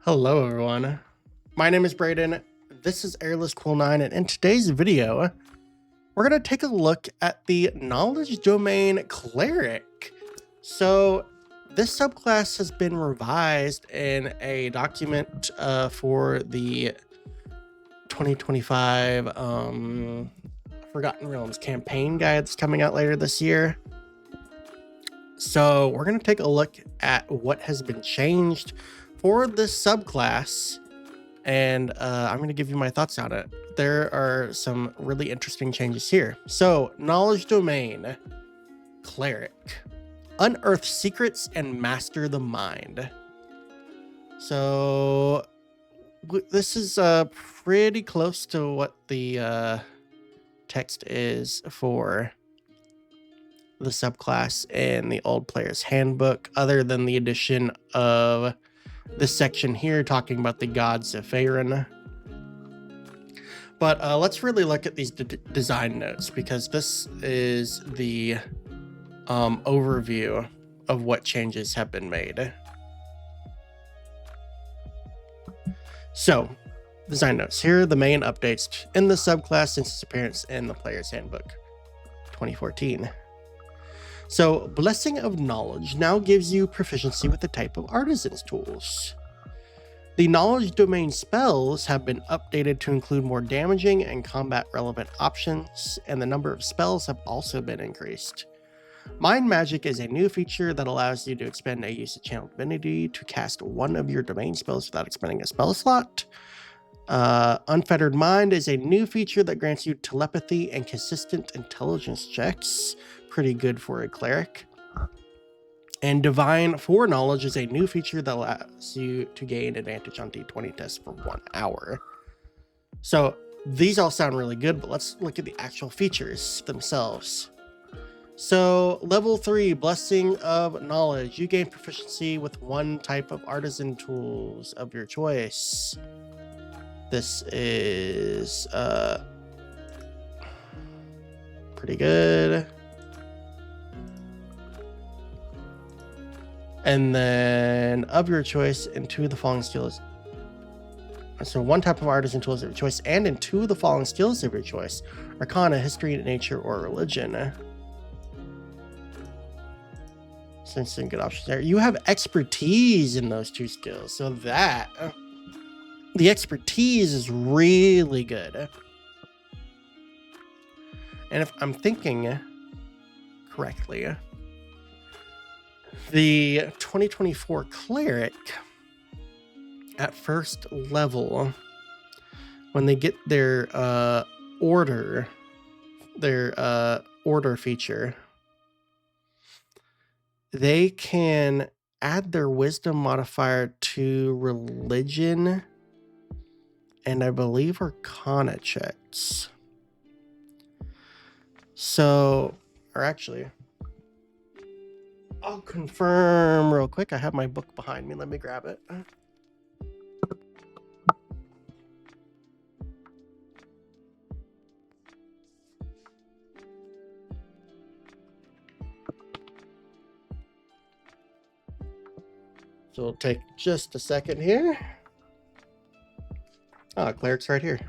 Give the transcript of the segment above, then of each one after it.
Hello everyone, my name is Brayden, this is Airless Cool 9, and in today's video, we're going to take a look at the Knowledge Domain Cleric. So this subclass has been revised in a document for the 2025 Forgotten Realms campaign guide that's coming out later this year. So we're going to take a look at what has been changed for this subclass, and I'm going to give you my thoughts on it. There are some really interesting changes here. So, Knowledge Domain Cleric. Unearth secrets and master the mind. So, this is pretty close to what the text is for the subclass in the Old Player's Handbook, other than the addition of this section here talking about the gods of Faerun. But let's really look at these design notes, because this is the overview of what changes have been made. So, design notes. Here are the main updates in the subclass since its appearance in the Player's Handbook 2014. So, Blessing of Knowledge now gives you proficiency with the type of Artisan's tools. The Knowledge Domain spells have been updated to include more damaging and combat-relevant options, and the number of spells have also been increased. Mind Magic is a new feature that allows you to expend a use of Channel Divinity to cast one of your domain spells without expending a spell slot. Unfettered Mind is a new feature that grants you telepathy and consistent intelligence checks. Pretty good for a cleric. And Divine Foreknowledge is a new feature that allows you to gain advantage on D20 tests for 1 hour. So these all sound really good, but let's look at the actual features themselves. So level 3, Blessing of Knowledge. You gain proficiency with one type of artisan tools of your choice. This is pretty good. And then of your choice in 2 of the following skills. So one type of artisan tools of your choice, and in 2 of the following skills of your choice: Arcana, History, Nature, or Religion. Some good options there. You have expertise in those 2 skills, so that the expertise is really good. And if I'm thinking correctly, the 2024 Cleric at first level, when they get their order feature, they can add their wisdom modifier to religion and I believe Arcana checks. So, or actually, I'll confirm real quick. I have my book behind me. Let me grab it. So it'll take just a second here. Ah, Cleric's right here.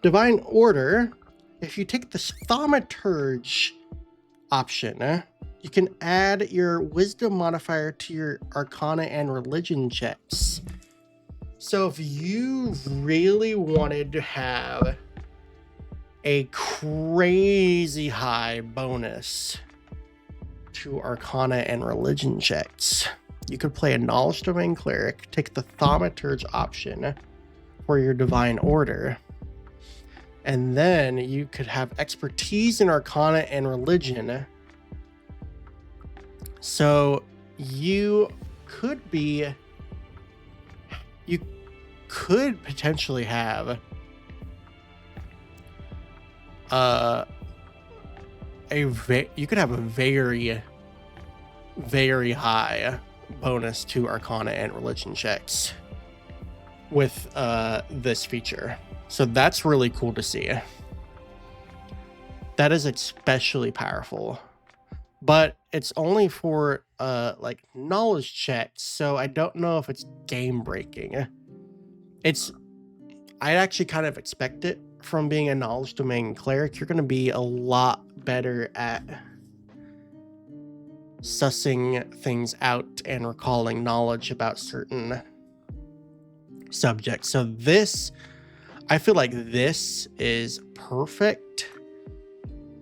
Divine Order. If you take the Thaumaturge option, you can add your wisdom modifier to your Arcana and Religion checks. So if you really wanted to have a crazy high bonus to Arcana and Religion checks, you could play a Knowledge Domain Cleric, take the Thaumaturge option for your Divine Order, and then you could have expertise in Arcana and Religion. So you could potentially have you could have a very, very high bonus to Arcana and Religion checks with this feature. So that's really cool to see. That is especially powerful. But it's only for like knowledge checks, so I don't know if it's game breaking. I actually kind of expect it from being a Knowledge Domain Cleric. You're going to be a lot better at sussing things out and recalling knowledge about certain subjects. So this, I feel like this is perfect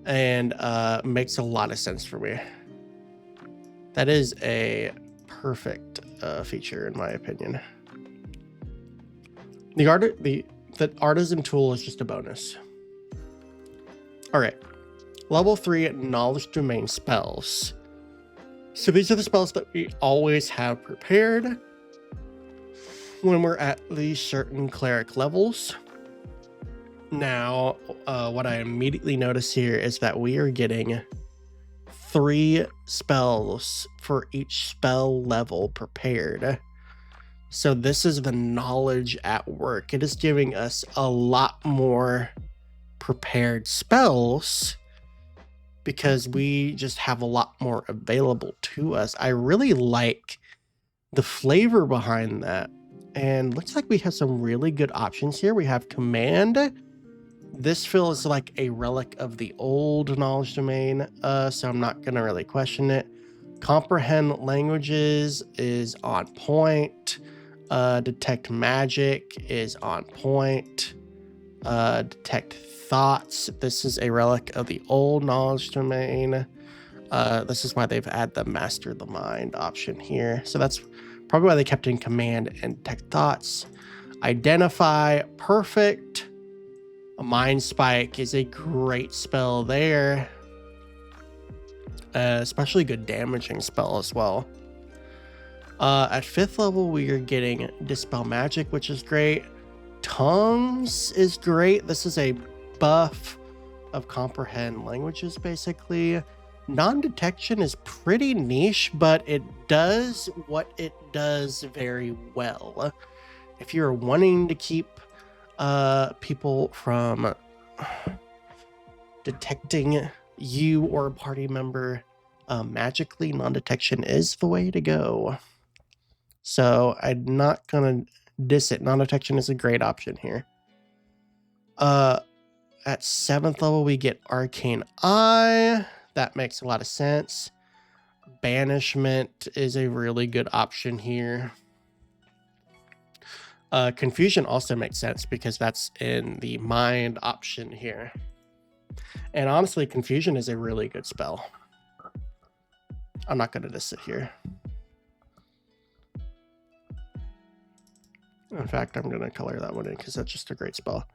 and makes a lot of sense for me. That is a perfect feature in my opinion. The artisan tool is just a bonus. All right, level 3 knowledge domain spells. So these are the spells that we always have prepared when we're at these certain cleric levels. Now, what I immediately notice here is that we are getting 3 spells for each spell level prepared. So this is the knowledge at work. It is giving us a lot more prepared spells because we just have a lot more available to us. I really like the flavor behind that. And looks like we have some really good options here. We have command. This feels like a relic of the old knowledge domain, so I'm not gonna really question it. Comprehend languages is on point. Detect magic is on point. Detect thoughts. This is a relic of the old knowledge domain. This is why they've added the master the mind option here. So that's probably why they kept in command and detect thoughts. Identify, perfect. A mind spike is a great spell there. Especially good damaging spell as well. At 5th level, we are getting Dispel Magic, which is great. Tongues is great. This is a buff of Comprehend languages, basically. Non-detection is pretty niche, but it does what it does very well. If you're wanting to keep people from detecting you or a party member magically, non-detection is the way to go. So I'm not gonna diss it. Non-detection is a great option here. At 7th level, we get Arcane Eye. That makes a lot of sense. Banishment is a really good option here. Confusion also makes sense because that's in the mind option here. And honestly, Confusion is a really good spell. I'm not gonna just sit here. In fact, I'm gonna color that one in because that's just a great spell.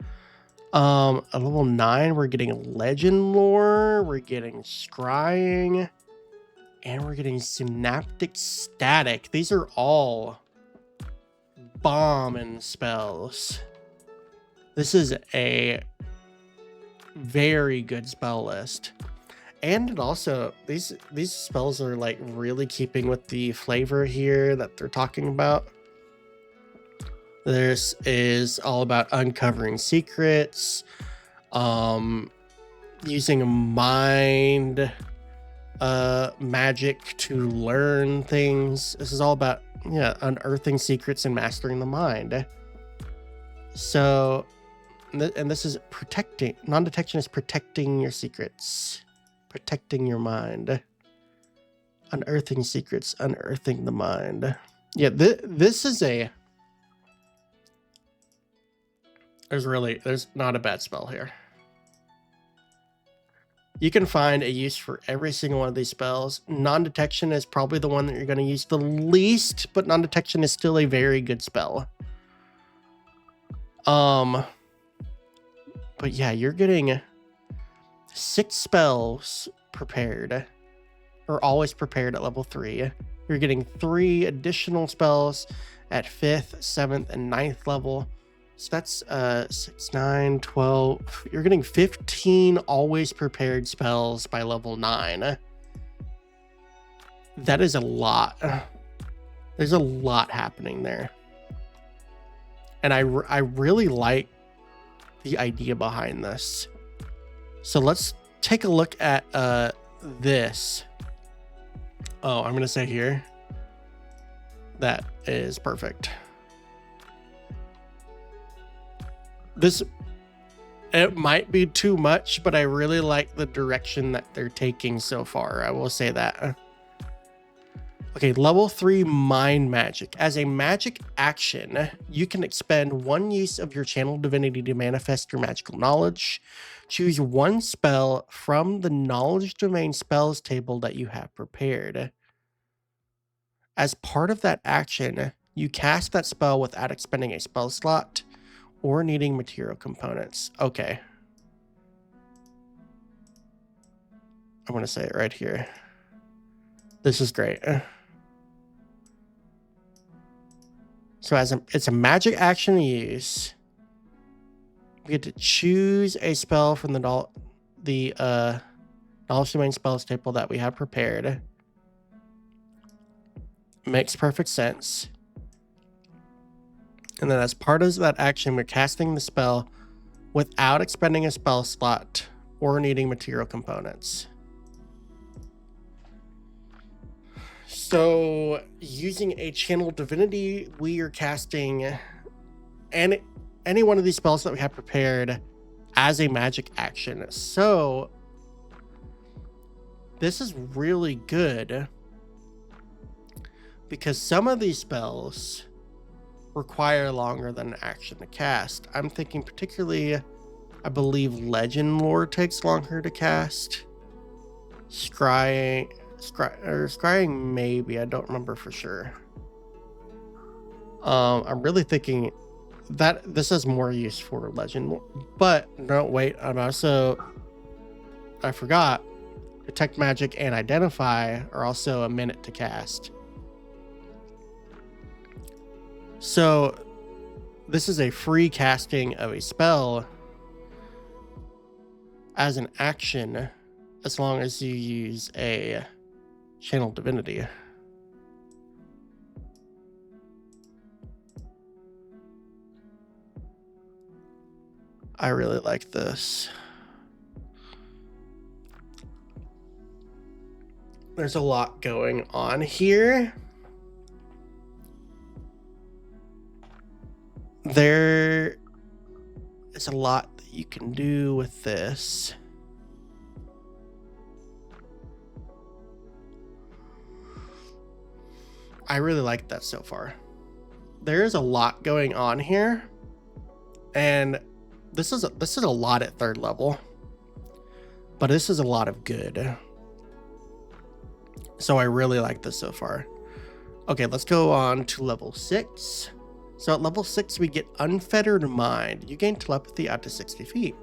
At level 9, we're getting Legend Lore, we're getting Scrying, and we're getting Synaptic Static. These are all bombing spells. This is a very good spell list. And it also, these spells are like really keeping with the flavor here that they're talking about. This is all about uncovering secrets, using mind magic to learn things. This is all about unearthing secrets and mastering the mind. So, and this is protecting. Non-detection is protecting your secrets, protecting your mind, unearthing secrets, unearthing the mind. Yeah, this is a. There's not a bad spell here. You can find a use for every single one of these spells. Non-detection is probably the one that you're going to use the least, but non-detection is still a very good spell. But yeah, you're getting 6 spells prepared, or always prepared at level 3. You're getting 3 additional spells at 5th, 7th, and 9th level. So that's 6, 9, 12. You're getting 15 always prepared spells by level 9. That is a lot. There's a lot happening there. And I really like the idea behind this. So let's take a look at this. Oh, I'm going to say here. That is perfect. it might be too much, but I really like the direction that they're taking so far. I will say that. Okay, level 3 Mind Magic. As a magic action, you can expend one use of your channel divinity to manifest your magical knowledge. Choose one spell from the Knowledge Domain spells table that you have prepared. As part of that action, you cast that spell without expending a spell slot or needing material components. Okay. I'm going to say it right here. This is great. So it's a magic action to use. We get to choose a spell from the Knowledge Domain spells table that we have prepared. Makes perfect sense. And then as part of that action, we're casting the spell without expending a spell slot or needing material components. So using a channel divinity, we are casting any one of these spells that we have prepared as a magic action. So this is really good because some of these spells require longer than an action to cast. I'm thinking particularly, I believe Legend Lore takes longer to cast. Scrying maybe, I don't remember for sure. I'm really thinking that this has more use for Legend Lore, but no, wait, I forgot. Detect Magic and Identify are also a minute to cast. So this is a free casting of a spell as an action as long as you use a channel divinity. I really like this. There's a lot going on here. There is a lot that you can do with this. I really like that so far. There's a lot going on here, and this is a lot at 3rd level, but this is a lot of good. So I really like this so far. Okay, let's go on to level 6. So at level 6, we get Unfettered Mind. You gain telepathy up to 60 feet.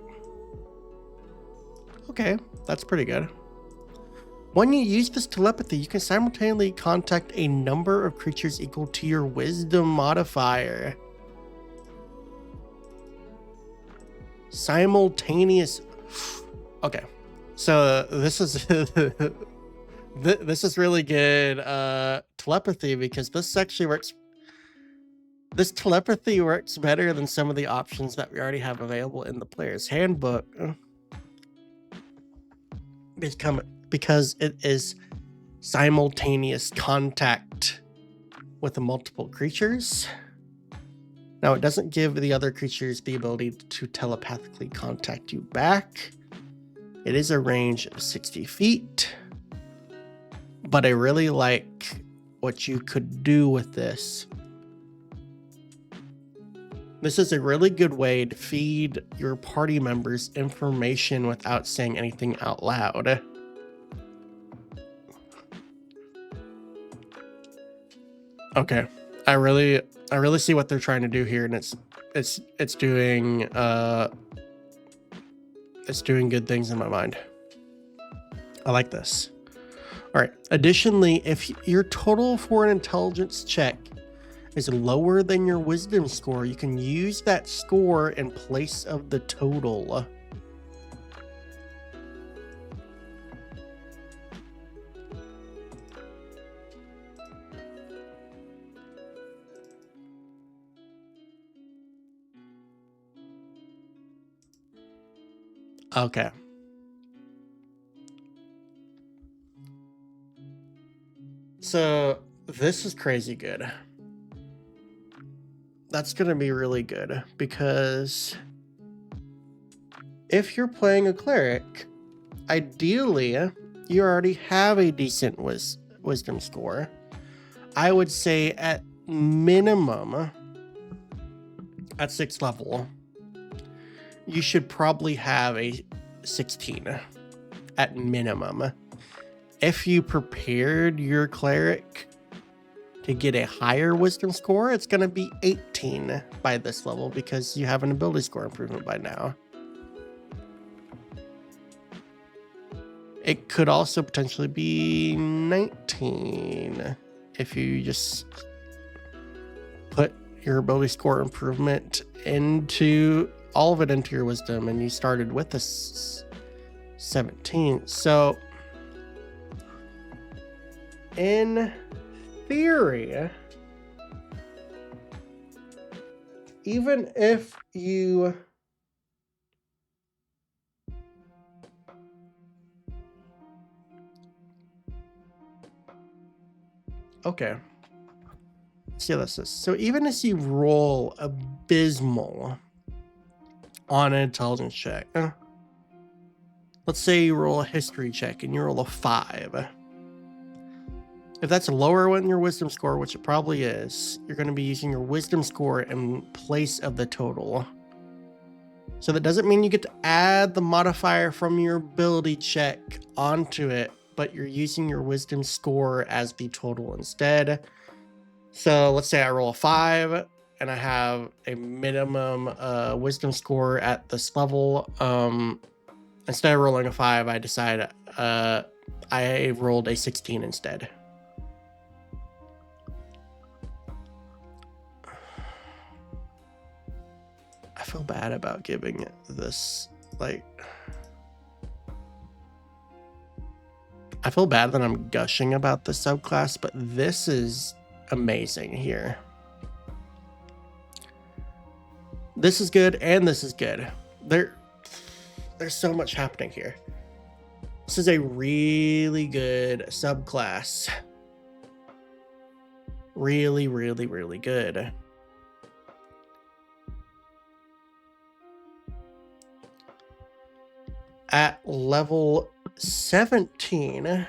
Okay, that's pretty good. When you use this telepathy, you can simultaneously contact a number of creatures equal to your wisdom modifier. Simultaneous. Okay, so this is this is really good telepathy, because this actually works. This telepathy works better than some of the options that we already have available in the player's handbook. Because it is simultaneous contact with multiple creatures. Now, it doesn't give the other creatures the ability to telepathically contact you back. It is a range of 60 feet. But I really like what you could do with this. This is a really good way to feed your party members information without saying anything out loud. Okay, I really see what they're trying to do here, and it's doing good things in my mind. I like this. All right. Additionally, if your total for an intelligence check is lower than your wisdom score, you can use that score in place of the total. Okay. So this is crazy good. That's going to be really good because if you're playing a cleric, ideally, you already have a decent wisdom score. I would say at minimum, at 6th level, you should probably have a 16 at minimum. If you prepared your cleric to get a higher wisdom score, it's going to be 18 by this level because you have an ability score improvement by now. It could also potentially be 19 if you just put your ability score improvement into all of it into your wisdom and you started with a 17. So in theory, even if you okay, let's see how this is. So even if you roll abysmal on an intelligence check, let's say you roll a history check and you roll a 5. If that's lower than your wisdom score, which it probably is, you're going to be using your wisdom score in place of the total. So that doesn't mean you get to add the modifier from your ability check onto it, but you're using your wisdom score as the total instead. So let's say I roll a 5 and I have a minimum wisdom score at this level. Instead of rolling a 5, I decide I rolled a 16 instead. I feel bad about giving this, like, I feel bad that I'm gushing about the subclass, but this is amazing here. This is good and this is good. There's so much happening here. This is a really good subclass. Really, really, really good. At level 17,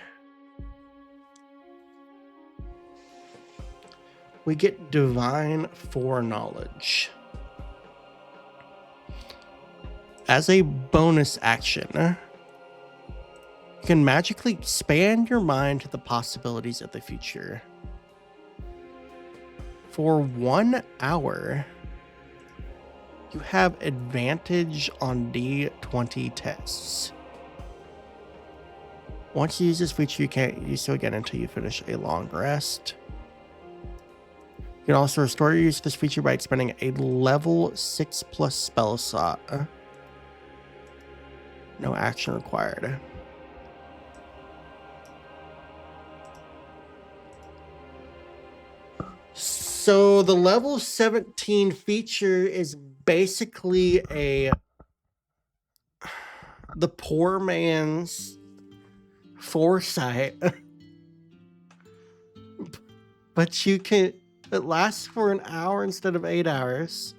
we get divine foreknowledge. As a bonus action, you can magically expand your mind to the possibilities of the future. For 1 hour, you have advantage on D20 tests. Once you use this feature, you can't use it again until you finish a long rest. You can also restore your use of this feature by expending a level 6+ spell slot. No action required. So the level 17 feature is basically the poor man's foresight. But it lasts for an hour instead of 8 hours.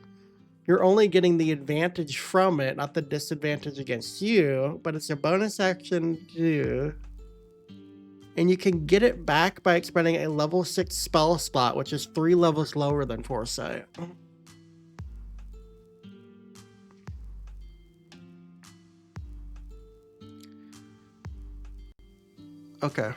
You're only getting the advantage from it, not the disadvantage against you, but it's a bonus action to do. And you can get it back by expending a level 6 spell slot, which is 3 levels lower than foresight. Okay.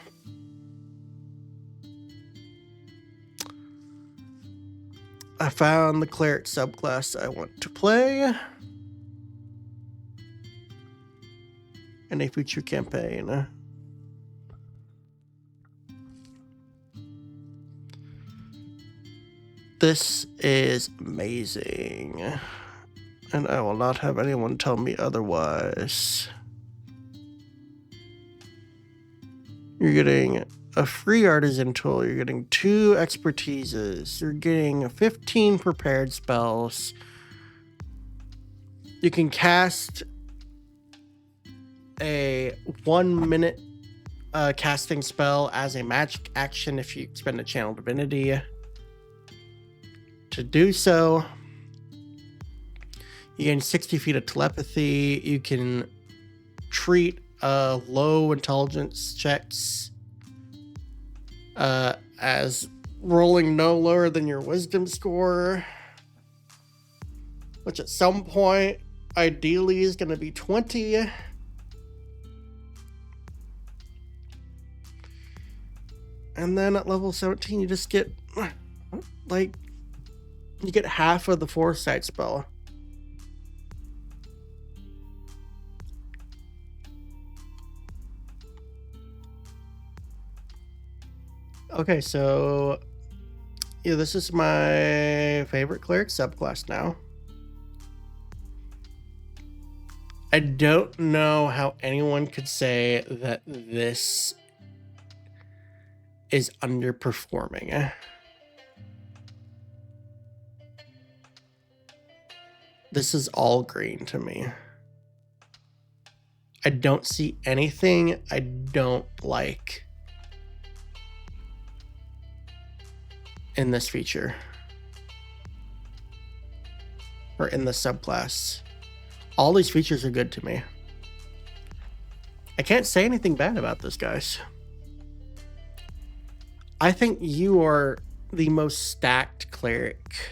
I found the cleric subclass I want to play in a future campaign. This is amazing, and I will not have anyone tell me otherwise. You're getting a free artisan tool, you're getting 2 expertises, you're getting 15 prepared spells. You can cast a 1-minute casting spell as a magic action if you spend a channel divinity to do so. You gain 60 feet of telepathy. You can treat low intelligence checks as rolling no lower than your wisdom score, which at some point ideally is going to be 20. And then at level 17 you just get like you get half of the foresight spell. Okay, so yeah, this is my favorite cleric subclass now. I don't know how anyone could say that this is underperforming. This is all green to me. I don't see anything I don't like in this feature or in the subclass. All these features are good to me. I can't say anything bad about this, guys. I think you are the most stacked cleric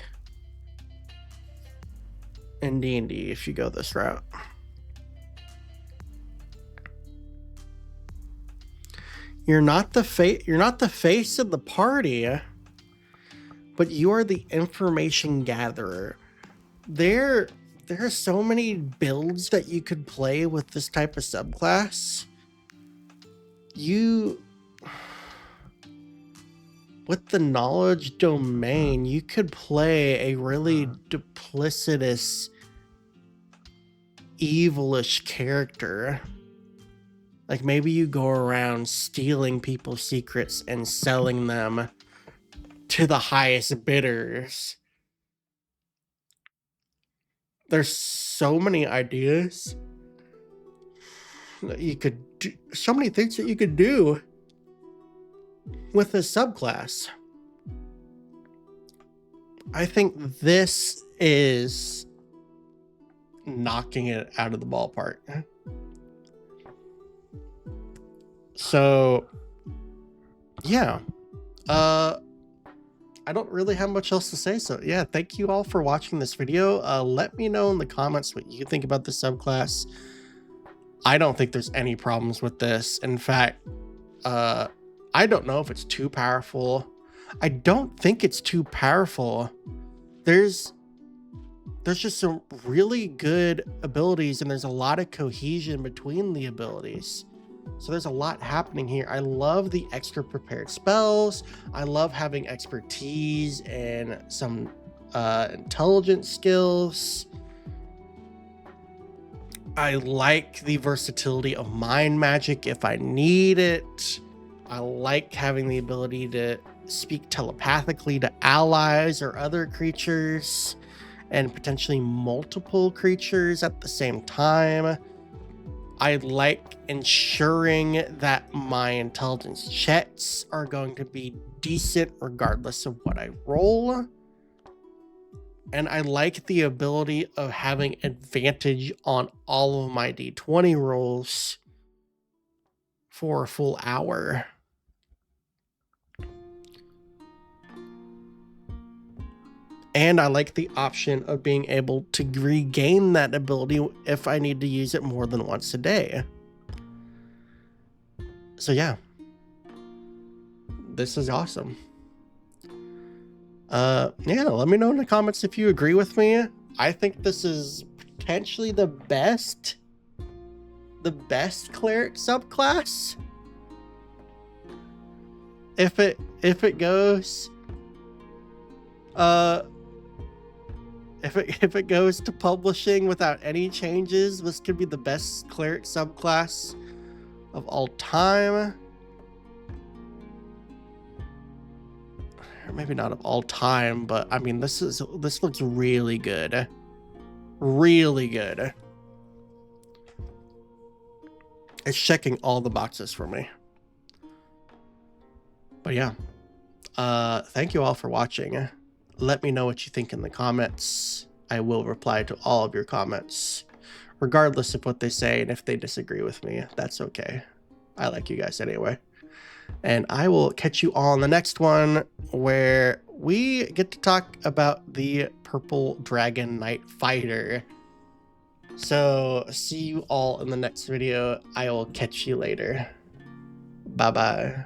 in D&D if you go this route. You're not the face of the party, but you are the information gatherer. There are so many builds that you could play with this type of subclass. With the knowledge domain, you could play a really duplicitous, evilish character. Like maybe you go around stealing people's secrets and selling them to the highest bidders. There's so many ideas that you could do, so many things that you could do with this subclass. I think this is knocking it out of the ballpark. So yeah, I don't really have much else to say. So yeah, thank you all for watching this video. Let me know in the comments what you think about the subclass. I don't think there's any problems with this. In fact, I don't know if it's too powerful. I don't think it's too powerful. There's just some really good abilities, and there's a lot of cohesion between the abilities. So there's a lot happening here. I love the extra prepared spells. I love having expertise and some intelligence skills. I like the versatility of mind magic if I need it. I like having the ability to speak telepathically to allies or other creatures, and potentially multiple creatures at the same time. I like ensuring that my intelligence checks are going to be decent regardless of what I roll. And I like the ability of having advantage on all of my D20 rolls for a full hour. And I like the option of being able to regain that ability if I need to use it more than once a day. So yeah, this is awesome. Yeah, let me know in the comments if you agree with me. I think this is potentially the best cleric subclass. If it goes if it goes to publishing without any changes, this could be the best cleric subclass of all time. Or maybe not of all time, but I mean this looks really good. Really good. It's checking all the boxes for me. But yeah. Thank you all for watching. Let me know what you think in the comments. I will reply to all of your comments, regardless of what they say, and if they disagree with me, that's okay. I like you guys anyway. And I will catch you all on the next one, where we get to talk about the Purple Dragon Knight Fighter. So see you all in the next video. I will catch you later. Bye-bye.